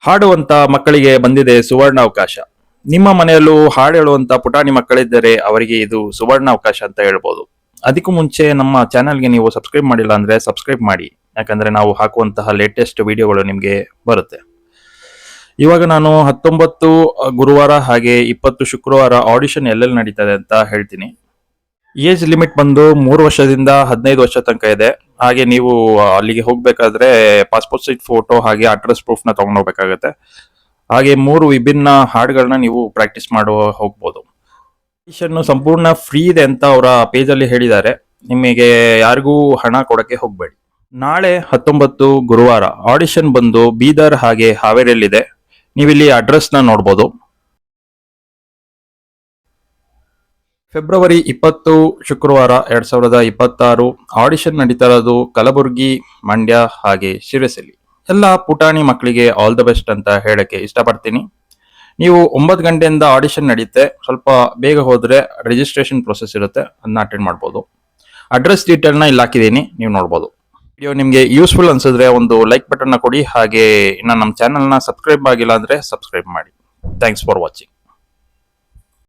ಹಾಡುವಂತ ಮಕ್ಕಳಿಗೆ ಬಂದಿದೆ ಸುವರ್ಣ ಅವಕಾಶ. ನಿಮ್ಮ ಮನೆಯಲ್ಲೂ ಹಾಡು ಹೇಳುವಂತ ಪುಟಾಣಿ ಮಕ್ಕಳಿದ್ದರೆ ಅವರಿಗೆ ಇದು ಸುವರ್ಣ ಅವಕಾಶ ಅಂತ ಹೇಳ್ಬೋದು. ಅದಕ್ಕೂ ಮುಂಚೆ ನಮ್ಮ ಚಾನೆಲ್ಗೆ ನೀವು ಸಬ್ಸ್ಕ್ರೈಬ್ ಮಾಡಿಲ್ಲ ಅಂದ್ರೆ ಸಬ್ಸ್ಕ್ರೈಬ್ ಮಾಡಿ, ಯಾಕಂದ್ರೆ ನಾವು ಹಾಕುವಂತಹ ಲೇಟೆಸ್ಟ್ ವಿಡಿಯೋಗಳು ನಿಮಗೆ ಬರುತ್ತೆ. ಇವಾಗ ನಾನು 19 ಗುರುವಾರ ಹಾಗೆ 20 ಶುಕ್ರವಾರ ಆಡಿಷನ್ ಎಲ್ಲೆಲ್ಲಿ ನಡೀತದೆ ಅಂತ ಹೇಳ್ತೀನಿ. ಏಜ್ ಲಿಮಿಟ್ ಬಂದು 3 ವರ್ಷದಿಂದ 15 ವರ್ಷ ತನಕ ಇದೆ. ಹಾಗೆ ನೀವು ಅಲ್ಲಿಗೆ ಹೋಗ್ಬೇಕಾದ್ರೆ ಪಾಸ್ಪೋರ್ಟ್ ಸೈಜ್ ಫೋಟೋ ಹಾಗೆ ಅಡ್ರೆಸ್ ಪ್ರೂಫ್ ನ ತಗೊಂಡು ಹೋಗ್ಬೇಕಾಗತ್ತೆ. ಹಾಗೆ 3 ವಿಭಿನ್ನ ಹಾಡುಗಳನ್ನ ನೀವು ಪ್ರಾಕ್ಟೀಸ್ ಮಾಡುವ ಹೋಗ್ಬೋದು. ಆಡಿಷನ್ ಸಂಪೂರ್ಣ ಫ್ರೀ ಇದೆ ಅಂತ ಅವರ ಪೇಜ್ ಅಲ್ಲಿ ಹೇಳಿದ್ದಾರೆ. ನಿಮಗೆ ಯಾರಿಗೂ ಹಣ ಕೊಡಕ್ಕೆ ಹೋಗ್ಬೇಡಿ. ನಾಳೆ 19 ಗುರುವಾರ ಆಡಿಷನ್ ಬಂದು ಬೀದರ್ ಹಾಗೆ ಹಾವೇರಿಯಲ್ಲಿದೆ. ನೀವಿಲ್ಲಿ ಅಡ್ರೆಸ್ ನ ನೋಡ್ಬೋದು. ಫೆಬ್ರವರಿ 20 ಶುಕ್ರವಾರ 2026 ಆಡಿಷನ್ ನಡೀತಾ ಇರೋದು ಕಲಬುರಗಿ, ಮಂಡ್ಯ ಹಾಗೆ ಶಿರಸಿಯಲ್ಲಿ. ಎಲ್ಲ ಪುಟಾಣಿ ಮಕ್ಕಳಿಗೆ ಆಲ್ ದ ಬೆಸ್ಟ್ ಅಂತ ಹೇಳಕ್ಕೆ ಇಷ್ಟಪಡ್ತೀನಿ. ನೀವು 9 ಗಂಟೆಯಿಂದ ಆಡಿಷನ್ ನಡೆಯುತ್ತೆ. ಸ್ವಲ್ಪ ಬೇಗ ಹೋದ್ರೆ ರಿಜಿಸ್ಟ್ರೇಷನ್ ಪ್ರೊಸೆಸ್ ಇರುತ್ತೆ, ಅದನ್ನ ಅಟೆಂಡ್ ಮಾಡ್ಬೋದು. ಅಡ್ರೆಸ್ ಡೀಟೇಲ್ನ ಇಲ್ಲಿ ಹಾಕಿದ್ದೀನಿ, ನೀವು ನೋಡ್ಬೋದು. ವಿಡಿಯೋ ನಿಮಗೆ ಯೂಸ್ಫುಲ್ ಅನ್ಸಿದ್ರೆ ಒಂದು ಲೈಕ್ ಬಟನ್ ನ ಕೊಡಿ. ಹಾಗೆ ಇನ್ನು ನಮ್ಮ ಚಾನಲ್ನ ಸಬ್ಸ್ಕ್ರೈಬ್ ಆಗಿಲ್ಲ ಅಂದ್ರೆ ಸಬ್ಸ್ಕ್ರೈಬ್ ಮಾಡಿ. Thanks for watching.